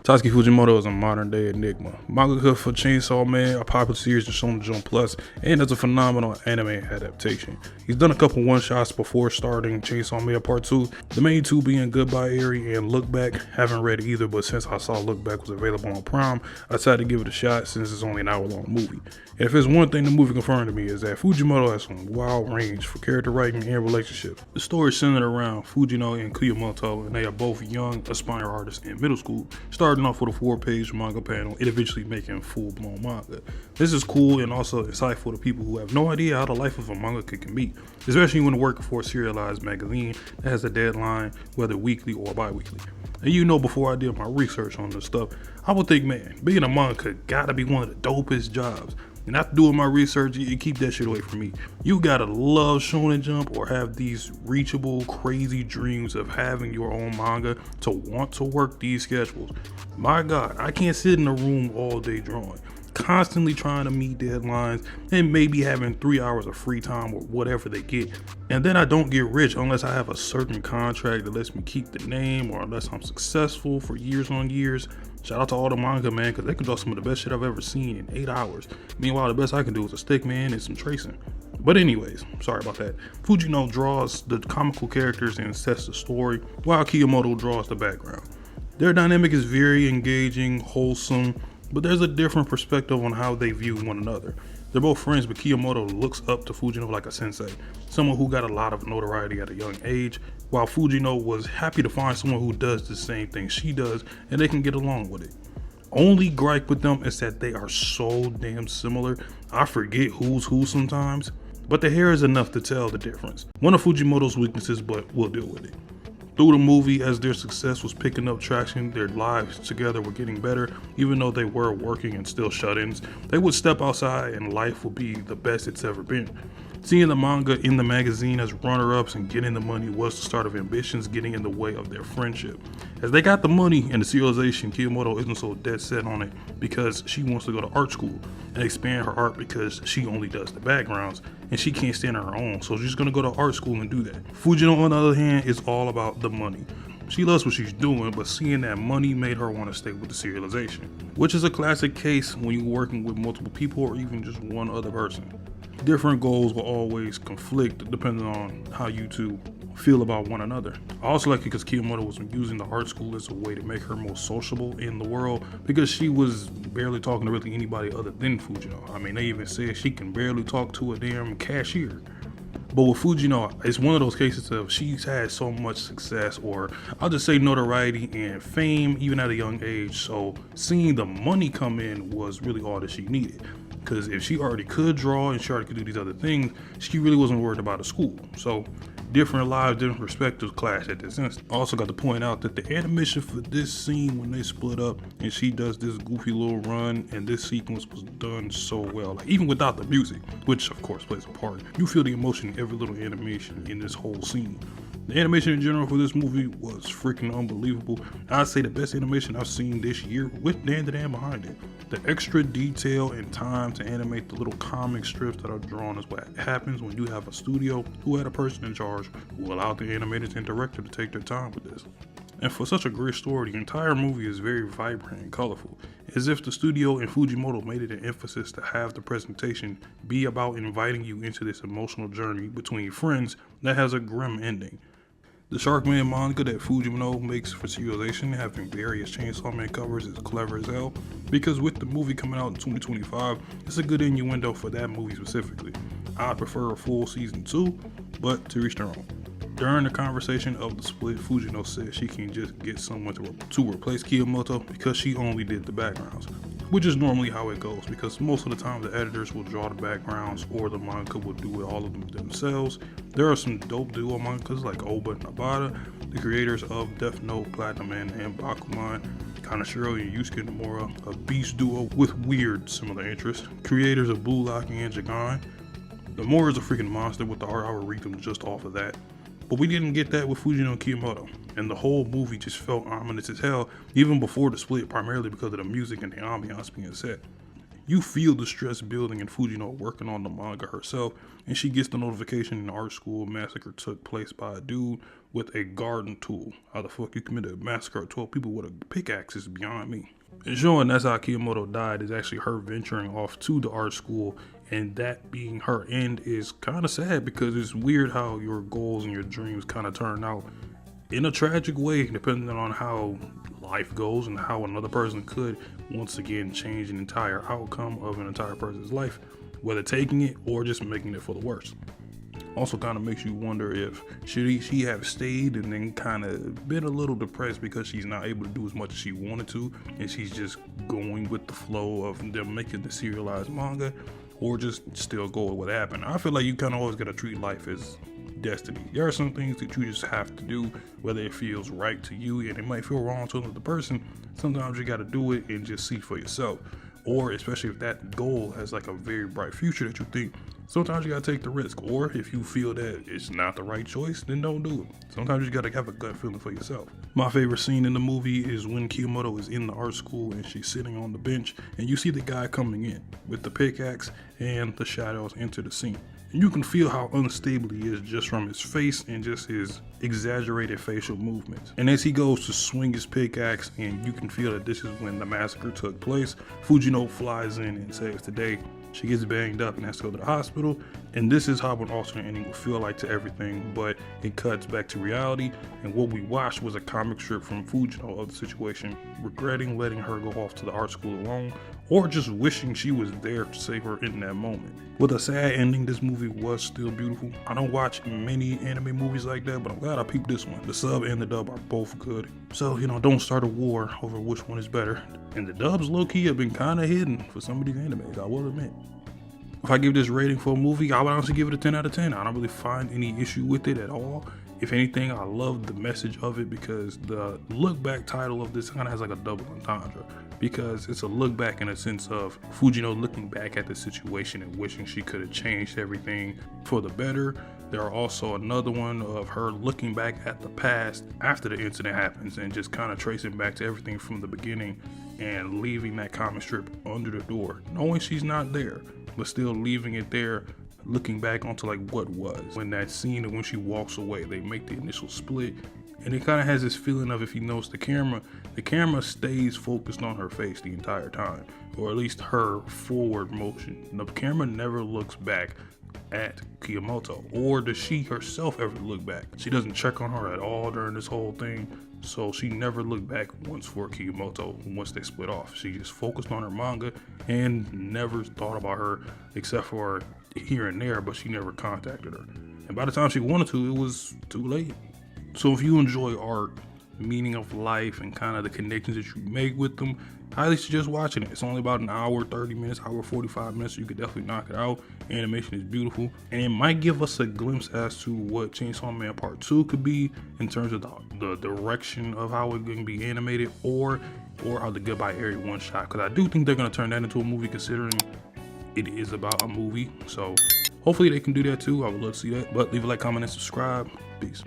Tatsuki Fujimoto is a modern day enigma. Mangaka for Chainsaw Man, a popular series on Shonen Jump Plus, and as a phenomenal anime adaptation. He's done a couple one-shots before starting Chainsaw Man Part 2, the main two being Goodbye Eri and Lookback. Haven't read either, but since I saw Lookback was available on Prime, I decided to give it a shot since it's only an hour-long movie. And if there's one thing the movie confirmed to me is that Fujimoto has some wild range for character writing and relationships. The story is centered around Fujino and Fujimoto, and they are both young, aspiring artists in middle school, starting off with a 4-page manga panel and eventually making full-blown manga. This is cool and also insightful to people who have no idea how the life of a mangaka can be, especially when working for a serialized magazine that has a deadline, whether weekly or bi-weekly. And you know, before I did my research on this stuff, I would think, man, being a mangaka gotta be one of the dopest jobs. And after doing my research, you keep that shit away from me. You gotta love Shonen Jump or have these reachable, crazy dreams of having your own manga to want to work these schedules. My God, I can't sit in a room all day drawing, constantly trying to meet deadlines and maybe having 3 hours of free time or whatever they get. And then I don't get rich unless I have a certain contract that lets me keep the name or unless I'm successful for years on years. Shout out to all the manga, man, because they can draw some of the best shit I've ever seen in 8 hours. Meanwhile, the best I can do is a stick man and some tracing. But anyways, sorry about that. Fujino draws the comical characters and sets the story, while Fujimoto draws the background. Their dynamic is very engaging, wholesome, but there's a different perspective on how they view one another. They're both friends, but Fujimoto looks up to Fujino like a sensei, someone who got a lot of notoriety at a young age, while Fujino was happy to find someone who does the same thing she does and they can get along with it. Only gripe with them is that they are so damn similar, I forget who's who sometimes, but the hair is enough to tell the difference. One of Fujimoto's weaknesses, but we'll deal with it. Through the movie, as their success was picking up traction, their lives together were getting better, even though they were working and still shut-ins. They would step outside and life would be the best it's ever been. Seeing the manga in the magazine as runner-ups and getting the money was the start of ambitions getting in the way of their friendship. As they got the money and the serialization, Fujimoto isn't so dead set on it because she wants to go to art school and expand her art because she only does the backgrounds and she can't stand on her own, so she's gonna go to art school and do that. Fujino, on the other hand, is all about the money. She loves what she's doing, but seeing that money made her want to stay with the serialization, which is a classic case when you're working with multiple people or even just one other person. Different goals will always conflict depending on how you two feel about one another. I also like it because Fujimoto was using the art school as a way to make her more sociable in the world because she was barely talking to really anybody other than Fujino. I mean, they even said she can barely talk to a damn cashier. But with Fujino, it's one of those cases of she's had so much success, or I'll just say notoriety and fame, even at a young age. So seeing the money come in was really all that she needed. Because if she already could draw and she already could do these other things, she really wasn't worried about a school. So different lives, different perspectives clash at this instant. I also got to point out that the animation for this scene when they split up and she does this goofy little run and this sequence was done so well. Like, even without the music, which of course plays a part, you feel the emotion in every little animation in this whole scene. The animation in general for this movie was freaking unbelievable. I'd say the best animation I've seen this year with Dan behind it. The extra detail and time to animate the little comic strips that are drawn is what happens when you have a studio who had a person in charge who allowed the animators and director to take their time with this. And for such a great story, the entire movie is very vibrant and colorful, as if the studio and Fujimoto made it an emphasis to have the presentation be about inviting you into this emotional journey between friends that has a grim ending. The Sharkman manga that Fujimoto makes for serialization, having various Chainsaw Man covers, is clever as hell, because with the movie coming out in 2025, it's a good innuendo for that movie specifically. I'd prefer a full season 2, but to each their own. During the conversation of the split, Fujino said she can just get someone to replace Fujimoto because she only did the backgrounds, which is normally how it goes because most of the time the editors will draw the backgrounds or the manga will do all of them themselves. There are some dope duo mangas like Oba and Nabata, the creators of Death Note, Platinum Man, and Bakuman, Kanashiro and Yusuke Nomura, a beast duo with weird similar interests, creators of Blue Lock and Jagan. Nomura is a freaking monster with the art. I would read them just off of that. But we didn't get that with Fujino and Fujimoto, and the whole movie just felt ominous as hell, even before the split, primarily because of the music and the ambiance being set. You feel the stress building and Fujino working on the manga herself, and she gets the notification an art school massacre took place by a dude with a garden tool. How the fuck you commit a massacre of 12 people with a pickaxe is beyond me. And showing that's how Fujimoto died is actually her venturing off to the art school, and that being her end is kind of sad, because it's weird how your goals and your dreams kind of turn out in a tragic way, depending on how life goes and how another person could once again change an entire outcome of an entire person's life, whether taking it or just making it for the worse. Also kind of makes you wonder if she have stayed and then kind of been a little depressed because she's not able to do as much as she wanted to, and she's just going with the flow of them making the serialized manga, or just still go with what happened. I feel like you kind of always got to treat life as destiny. There are some things that you just have to do, whether it feels right to you, and it might feel wrong to another person. Sometimes you got to do it and just see for yourself. Or especially if that goal has like a very bright future that you think, sometimes you gotta take the risk. Or if you feel that it's not the right choice, then don't do it. Sometimes you gotta have a gut feeling for yourself. My favorite scene in the movie is when Fujimoto is in the art school and she's sitting on the bench, and you see the guy coming in with the pickaxe and the shadows enter the scene. And you can feel how unstable he is just from his face and just his exaggerated facial movements. And as he goes to swing his pickaxe, and you can feel that this is when the massacre took place, Fujimoto flies in and saves the day. She gets banged up and has to go to the hospital, and this is how an alternate ending will feel like to everything, but it cuts back to reality, and what we watched was a comic strip from Fujimoto of the situation, regretting letting her go off to the art school alone, or just wishing she was there to save her in that moment. With a sad ending, this movie was still beautiful. I don't watch many anime movies like that, but I'm glad I peeped this one. The sub and the dub are both good, so don't start a war over which one is better. And the dubs low-key have been kind of hidden for some of these animes, I will admit. If I give this rating for a movie, I would honestly give it a 10 out of 10. I don't really find any issue with it at all. If anything, I love the message of it, because the look back title of this kind of has like a double entendre, because it's a look back in a sense of Fujimoto looking back at the situation and wishing she could have changed everything for the better. There are also another one of her looking back at the past after the incident happens and just kind of tracing back to everything from the beginning and leaving that comic strip under the door, knowing she's not there, but still leaving it there, looking back onto like what was. When that scene of when she walks away, they make the initial split, and it kind of has this feeling of, if you notice the camera stays focused on her face the entire time, or at least her forward motion. The camera never looks back at Fujimoto, or does she herself ever look back? She doesn't check on her at all during this whole thing, so she never looked back once for Fujimoto once they split off. She just focused on her manga and never thought about her except for here and there, but she never contacted her. And by the time she wanted to, it was too late. So if you enjoy art, meaning of life, and kind of the connections that you make with them, I highly suggest watching it. It's only about an hour, 30 minutes, hour, 45 minutes, so you could definitely knock it out. Animation is beautiful, and it might give us a glimpse as to what Chainsaw Man Part 2 could be in terms of the direction of how it's going to be animated, or how the Goodbye Area one shot, because I do think they're going to turn that into a movie, considering it is about a movie. So hopefully they can do that too. I would love to see that. But leave a like, comment, and subscribe. Peace.